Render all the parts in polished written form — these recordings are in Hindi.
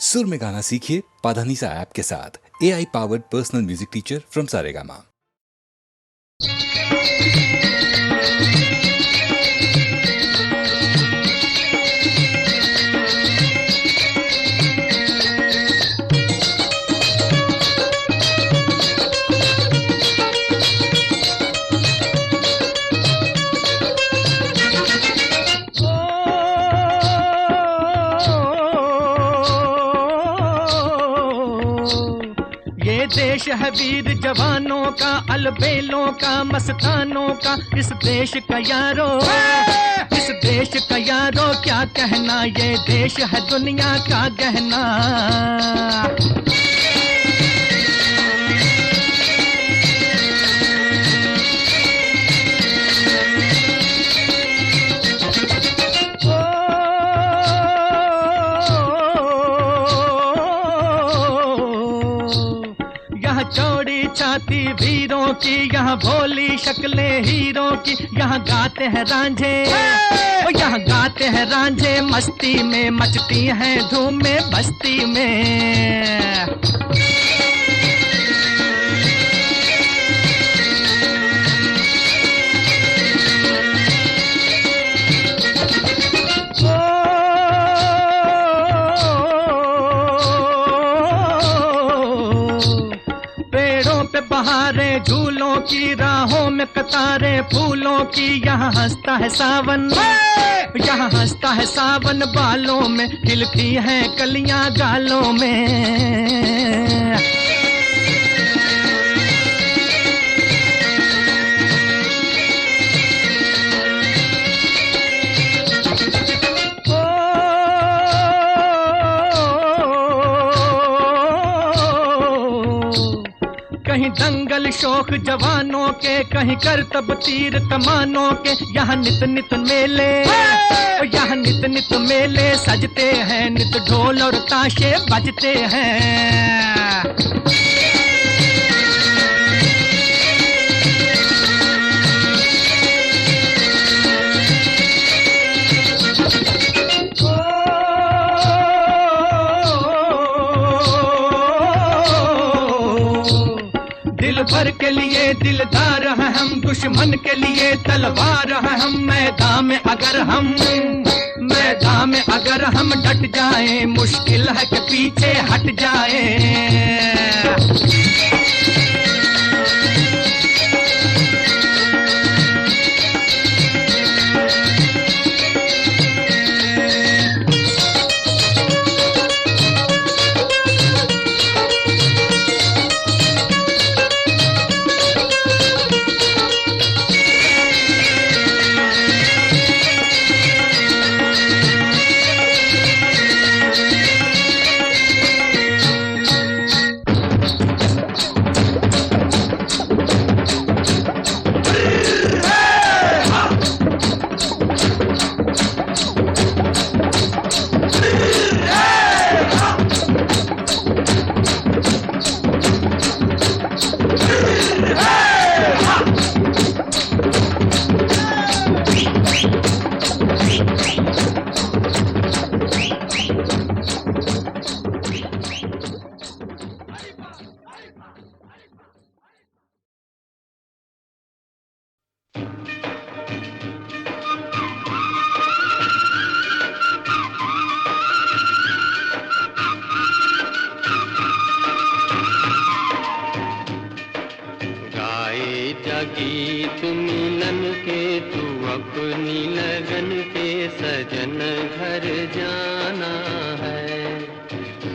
सुर में गाना सीखिए पाधानीसा ऐप के साथ। AI powered personal music teacher from Saregama. देश है वीर जवानों का, अलबेलों का, मस्तानों का। इस देश का यारो, इस देश का यारो क्या कहना, ये देश है दुनिया का गहना। चौड़ी छाती वीरों की, यहाँ भोली शक्लें हीरों की। यहाँ गाते हैं रांझे, यहाँ गाते हैं रांझे मस्ती में, मचती हैं धूम में बस्ती में। बहारें झूलों की, राहों में कतारें फूलों की। यहाँ हंसता है सावन, यहाँ हंसता है सावन बालों में, खिलती हैं कलियां गालों में। कहीं दंगल शौक जवानों के, कहीं करतब तीर कमानों के। यहाँ नित नित मेले, यहाँ नित नित मेले सजते हैं, नित ढोल और ताशे बजते हैं। भर के लिए दिलदार हैं हम, दुश्मन के लिए तलवार हैं हम। मैदान में अगर हम डट जाएं, मुश्किल है कि पीछे हट जाएं। गीत मिलन के, तू अपनी लगन के सजन घर जाना है।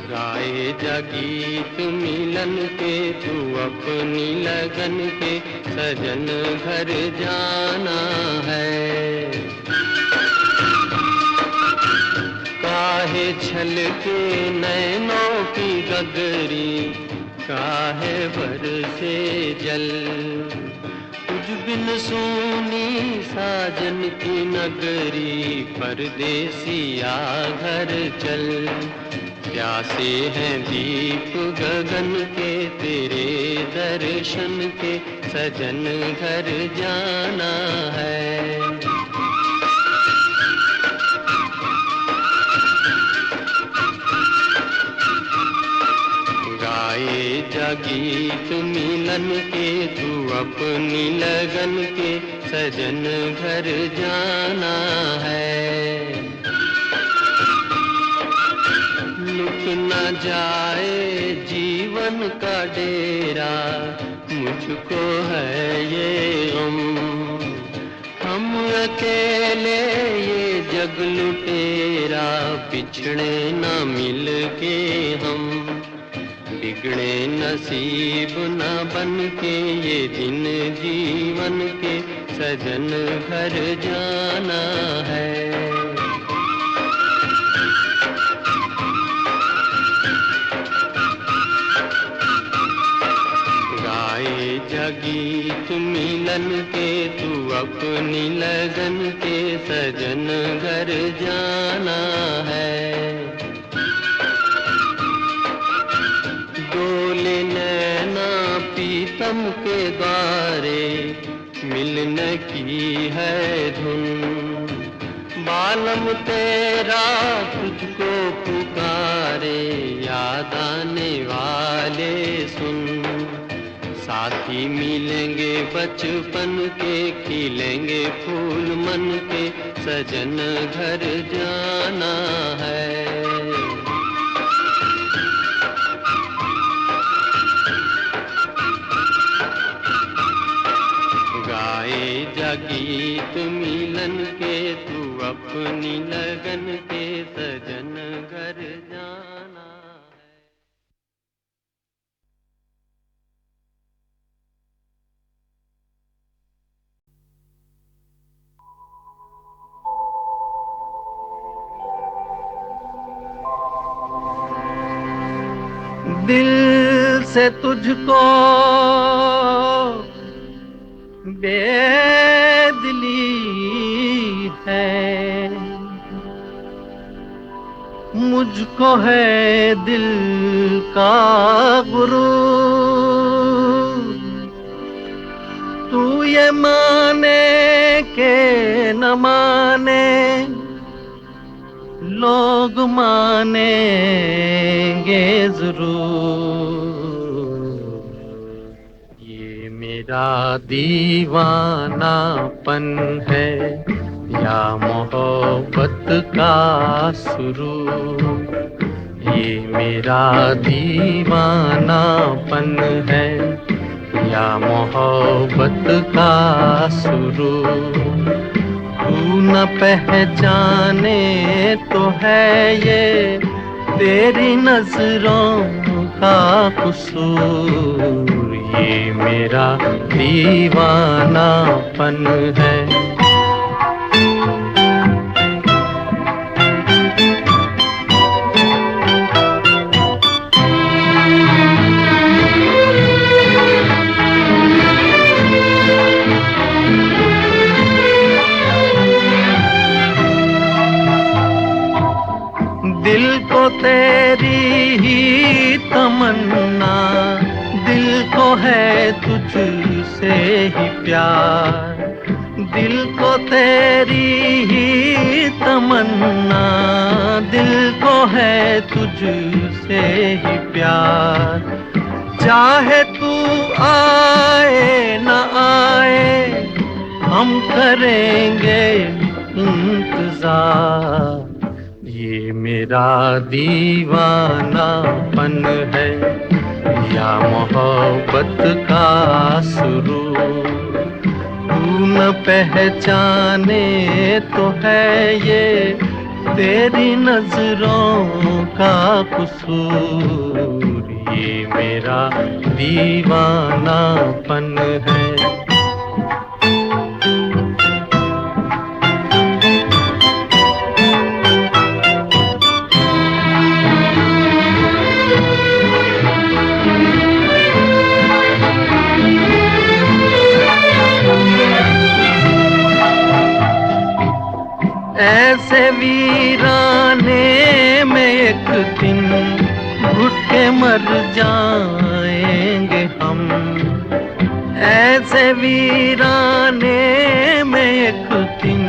गाए जा गीत मिलन के, तू अपनी लगन के सजन घर जाना है। काहे छल के नैनों की गगरी, काहे बरसे जल। तुझ बिन सोनी साजन की नगरी, परदेसिया घर चल। प्यासे हैं दीप गगन के, तेरे दर्शन के सजन घर जाना है। गीत मिलन के, तू अपनी लगन के सजन घर जाना है। लुट न जाए जीवन का डेरा, मुझको है ये गम, हम अकेले ये जग लुटेरा, बिछड़े न मिल के हम, बिगड़े नसीब न बन के ये दिन जीवन के, सजन घर जाना है। गाए गीत मिलन के, तू अपनी लगन के सजन घर जाना है। डोले नैना पीतम के द्वारे, मिलने की है धुन, बालम तेरा तुझको पुकारे, याद आने वाले सुन। साथी मिलेंगे बचपन के, खिलेंगे फूल मन के, सजन घर जाना है। गाए गीत मिलन के, तू अपनी लगन के सजन घर जाना है। दिल से तुझको बेदिली है, मुझको है दिल का गुरूर, तू ये माने के न माने, लोग मानेंगे जरूर। ये मेरा दीवानापन है या मोहब्बत का सुरूर, ये मेरा दीवानापन है या मोहब्बत का सुरूर। तू न पहचाने तो है ये तेरी नजरों का कसूर, ये मेरा दीवानापन है। दिल को तेरी ही तमन्ना, दिल को है तुझसे ही प्यार, दिल को तेरी ही तमन्ना, दिल को है तुझसे ही प्यार। चाहे तू आए न आए, हम करेंगे इंतजार, ये मेरा दीवानापन है या मोहब्बत का सुरूर। तू न पहचाने तो है ये तेरी नजरों का कसूर, ये मेरा दीवानापन है। ऐसे वीराने में एक दिन घुट के मर जाएंगे हम, ऐसे वीराने में एक दिन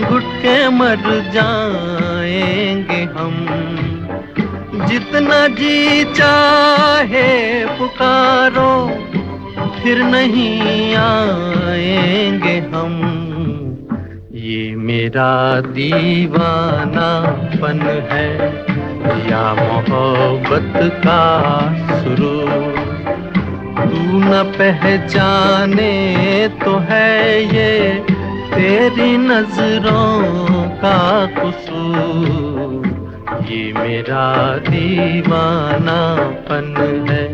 घुट के मर जाएंगे हम। जितना जी चाहे पुकारो, फिर नहीं आएंगे हम। ये मेरा दीवानापन है या मोहब्बत का सुरूर, तू न पहचाने तो है ये तेरी नजरों का कसूर। ये मेरा दीवानापन है,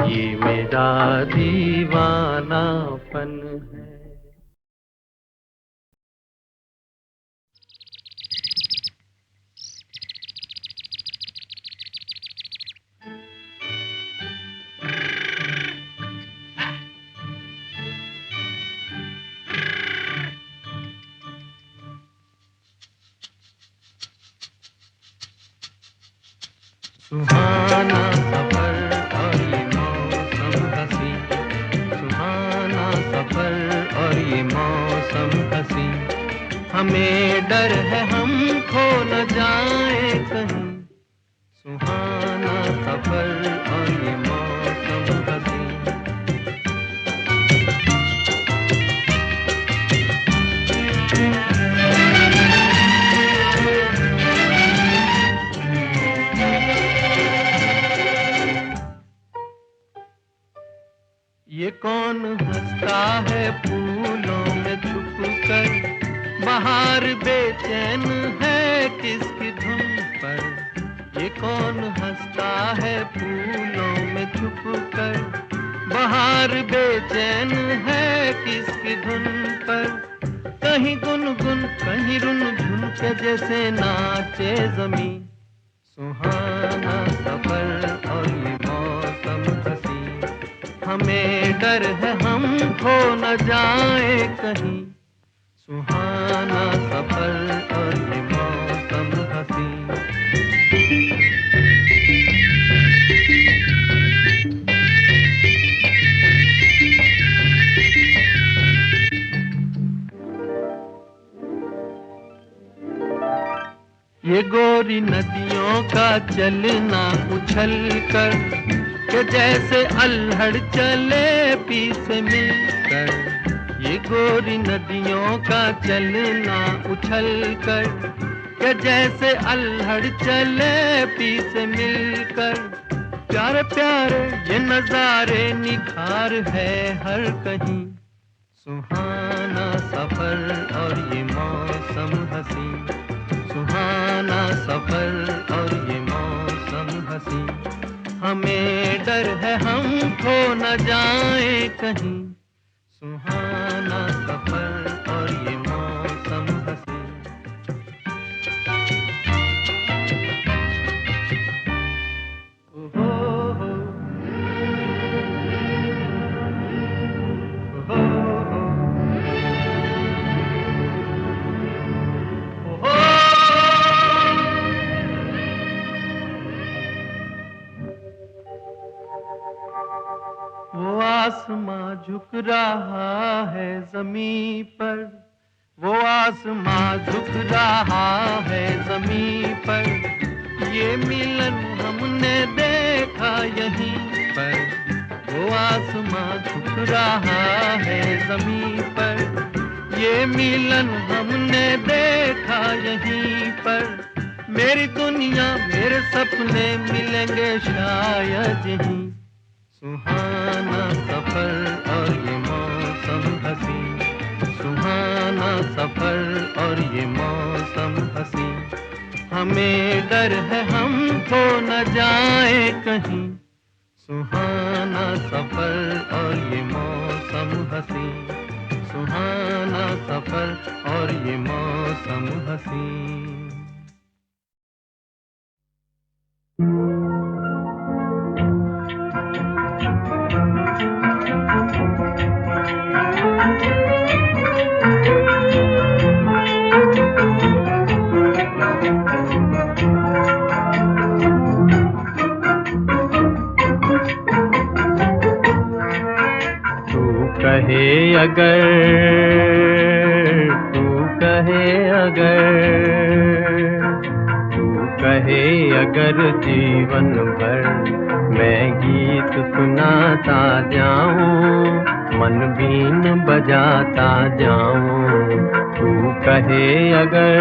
ये मेरा दीवानापन है। सुहाना सफर और ये मौसम हंसी, सुहाना सफर और ये मौसम हंसी, हमें डर है हम खो न जाए कहीं। सुहाना सफर और ये मौसम हंसी। ये कौन हंसता है फूलों में छुपकर, बाहर बेचैन है किसकी धुन पर। ये कौन हंसता है फूलों में छुपकर, बाहर बेचैन है किसकी धुन पर। कहीं गुनगुन कहीं रुनझुन के जैसे नाचे ज़मीं। सुहाना सफर और ये मौसम हंसी, हमें डर है हम खो न जाए कहीं। सुहाना सफर और ये मौसम हंसी। ये गोरी नदियों का चलना उछल कर के जैसे अल्हड़ चले पी से मिलकर। ये गोरी नदियों का चलना उछल कर के जैसे अल्हड़ चले पी से मिलकर। प्यारे प्यारे ये नजारे निखार है हर कहीं। सुहाना सफर और ये मौसम हंसी, सुहाना सफर और ये मौसम हंसी, हमें डर है हम खो न जाए कहीं। सुहाना सफर और ये मौसम हंसी। ओहो हो, ओहो हो, ओहो। वो आसमां झुक रहा है ज़मीं पर, वो आसमां झुक रहा है ज़मीं पर। ये मिलन हमने देखा यहीं पर। वो आसमां झुक रहा है ज़मीं पर, ये मिलन हमने देखा यहीं पर। मेरी दुनिया मेरे सपने मिलेंगे शायद यहीं। सुहाना सफर और ये मौसम हंसी, सुहाना सफर और ये मौसम हंसी, हमें डर है हम खो न जाए कहीं। सुहाना सफर और ये मौसम हंसी, सुहाना सफर और ये मौसम हंसी। कहे अगर, तू कहे अगर, तू कहे अगर जीवन भर मैं गीत सुनाता जाऊं, मन बीन बजाता जाऊं, तू कहे अगर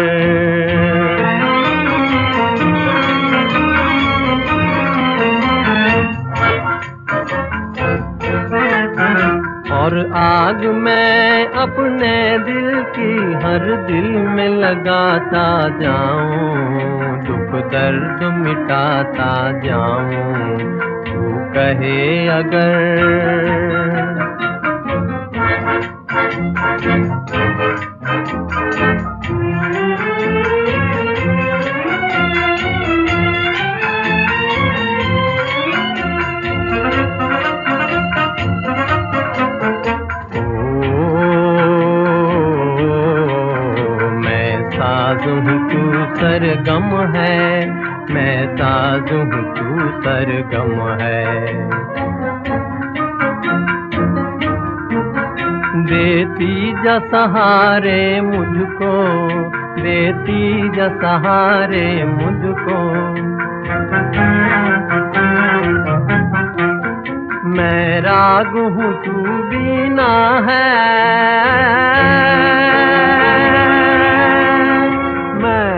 और आग मैं अपने दिल की हर दिल में लगाता जाऊं, दुख दर्द मिटाता जाऊं, तू कहे अगर सरगम है, मैं साज़ हूँ तू सरगम है। देती जा सहारे मुझको, देती जा सहारे मुझको, मैं राग हूँ तू बीना है,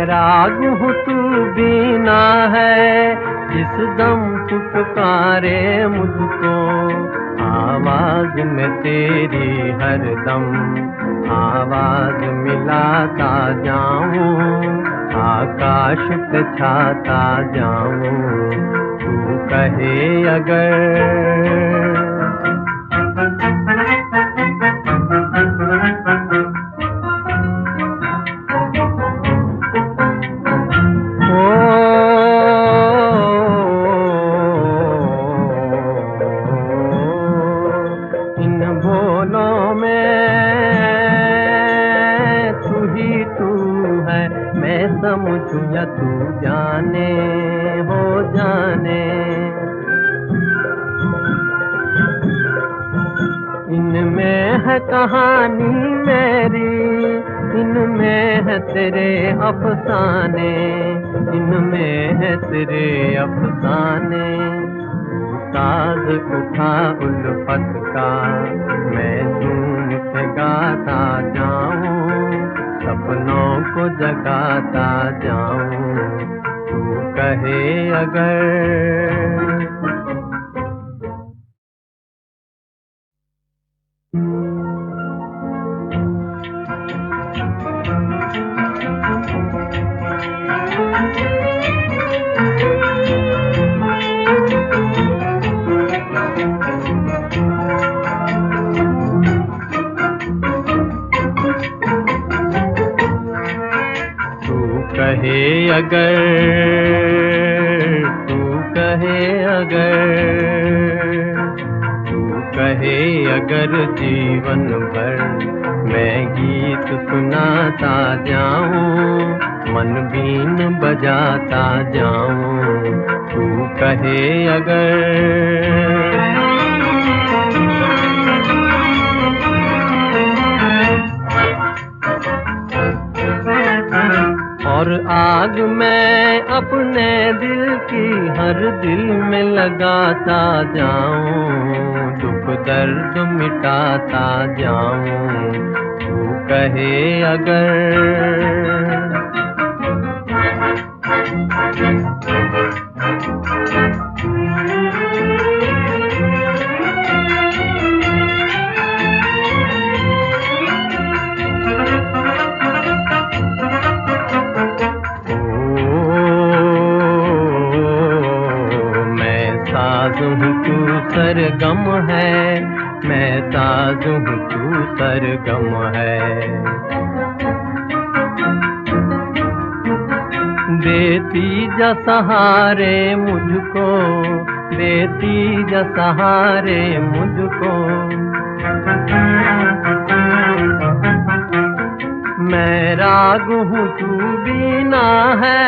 राग हूँ तू बीना है, जिस दम तू पुकारे मुझको, आवाज में तेरी हर दम आवाज मिलाता जाऊं, आकाश पे छाता जाऊं, तू कहे अगर समझूं या तू जाने हो जाने, इनमें है कहानी मेरी, इनमें है तेरे अफसाने, इनमें है तेरे अफसाने, तू साज उठा उल्फत का, मैं झूम के गाता जाऊं, सपनों को जगाता जाऊं, तू कहे अगर कहे अगर, तू कहे अगर, तू कहे अगर जीवन भर मैं गीत सुनाता जाऊं, मन बीन बजाता जाऊं, तू कहे अगर और आग मैं अपने दिल की हर दिल में लगाता जाऊं, दुख दर्द मिटाता जाऊं, तू कहे अगर सरगम है, मैं साज़ हूँ तू सरगम है। देती जा सहारे मुझको, देती जा सहारे मुझको, मैं राग हूँ तू बीना है,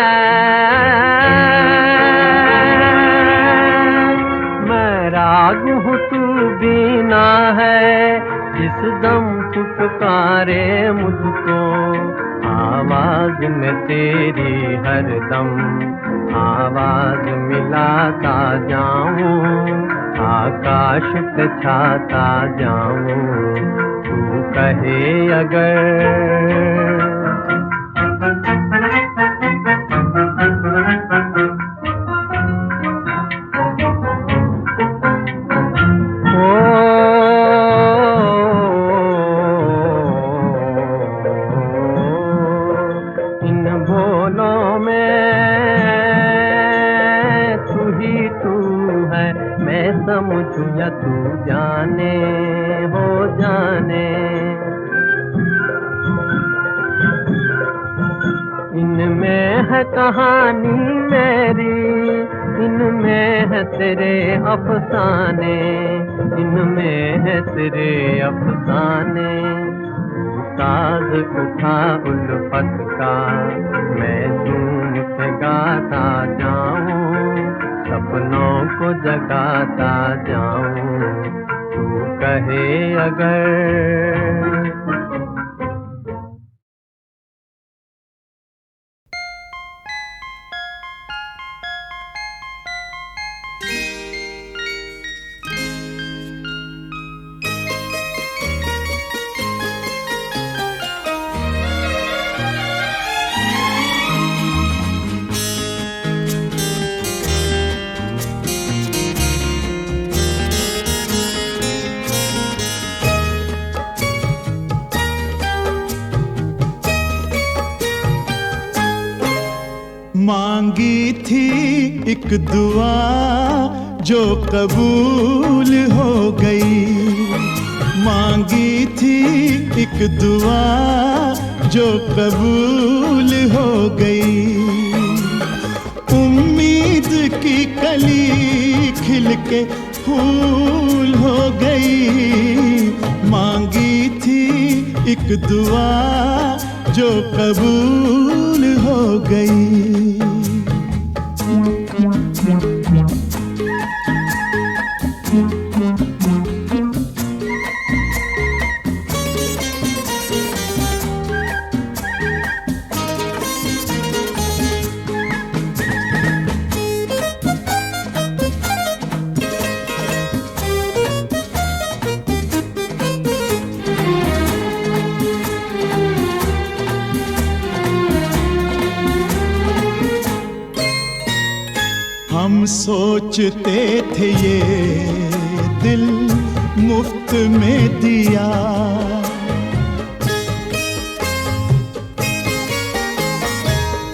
राग हूँ तू बीना है, जिस दम तू पुकारे मुझको, आवाज में तेरी हर दम आवाज मिलाता जाऊं, आकाश पे छाता जाऊं, तू कहे अगर। समझूं या तू जाने हो जाने, इनमें है कहानी मेरी, इनमें है तेरे अफसाने, इनमें है तेरे अफसाने। साज उठा उल्फत का मैं झूम के गाता जाऊं, सपनों को जगाता जाऊं, तू कहे अगर। मांगी थी एक दुआ जो कबूल हो गई, मांगी थी एक दुआ जो कबूल हो गई। उम्मीद की कली खिल के फूल हो गई, मांगी थी एक दुआ जो कबूल हो गई। हम सोचते थे ये दिल मुफ्त में दिया,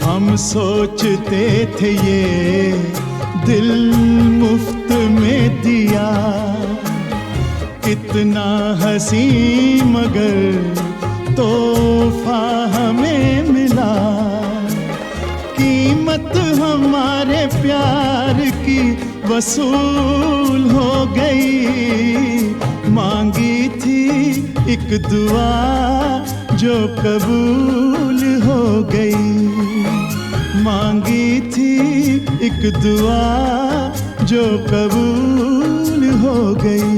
हम सोचते थे ये दिल मुफ्त में दिया। कितना हंसी मगर तोहफा हमें मिला, कीमत हमारे प्यार की वसूल हो गई। मांगी थी एक दुआ जो कबूल हो गई, मांगी थी एक दुआ जो कबूल हो गई।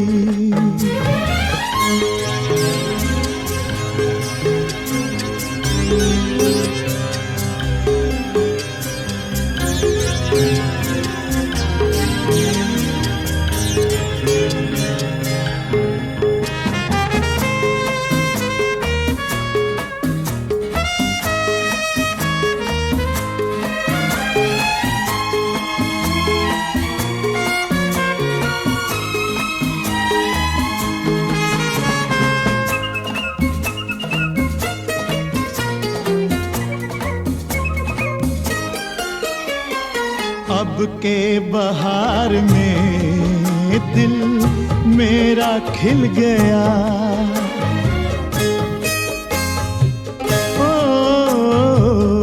अब के बहार में दिल मेरा खिल गया, ओ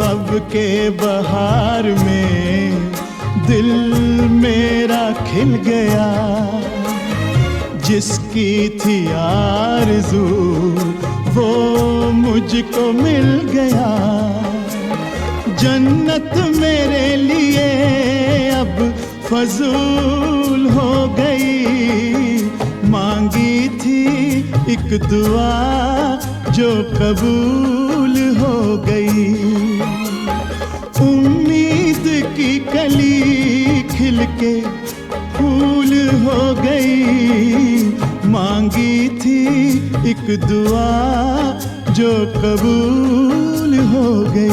अब के बहार में दिल मेरा खिल गया। जिसकी थी आरज़ू वो मुझको मिल गया। जन्नत मेरे लिए अब फजूल हो गई। मांगी थी एक दुआ जो कबूल हो गई। उम्मीद उम्मीद की कली खिल के फूल हो गई। मांगी थी एक दुआ जो कबूल हो गई।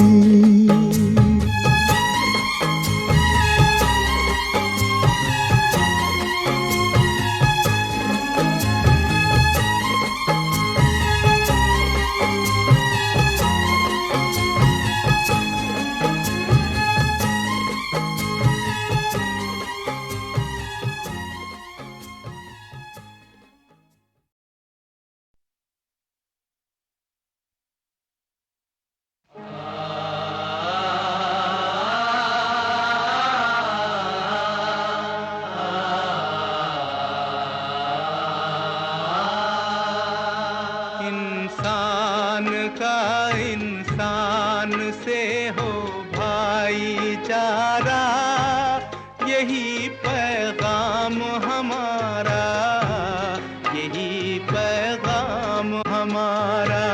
इंसान का इंसान से हो भाईचारा, यही पैगाम हमारा, यही पैगाम हमारा।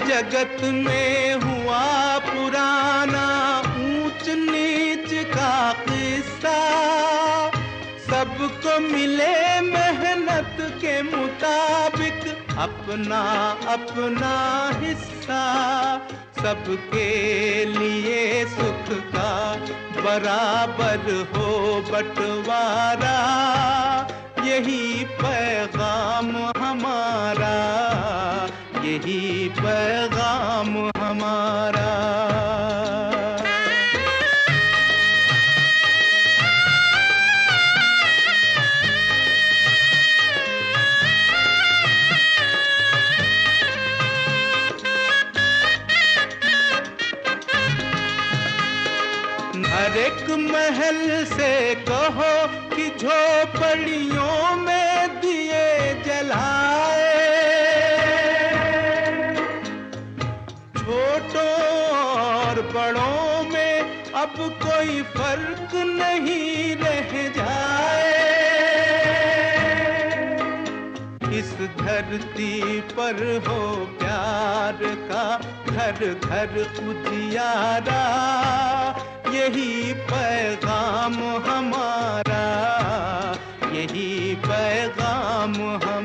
जगत में हुआ पुराना ऊंच नीच का किस्सा, सबको मिले मेहनत के मुताबिक अपना अपना हिस्सा, सबके लिए सुख का बराबर हो बंटवारा, यही पैगाम हमारा, यही पैगाम हमारा। हर एक महल से कहो कि झोपड़ियों में दिए जलाए, छोटों और बड़ों में अब कोई फर्क नहीं रह जाए। इस धरती पर हो प्यार का घर घर उजियारा, यही पैगाम हमारा, यही पैगाम हमारा।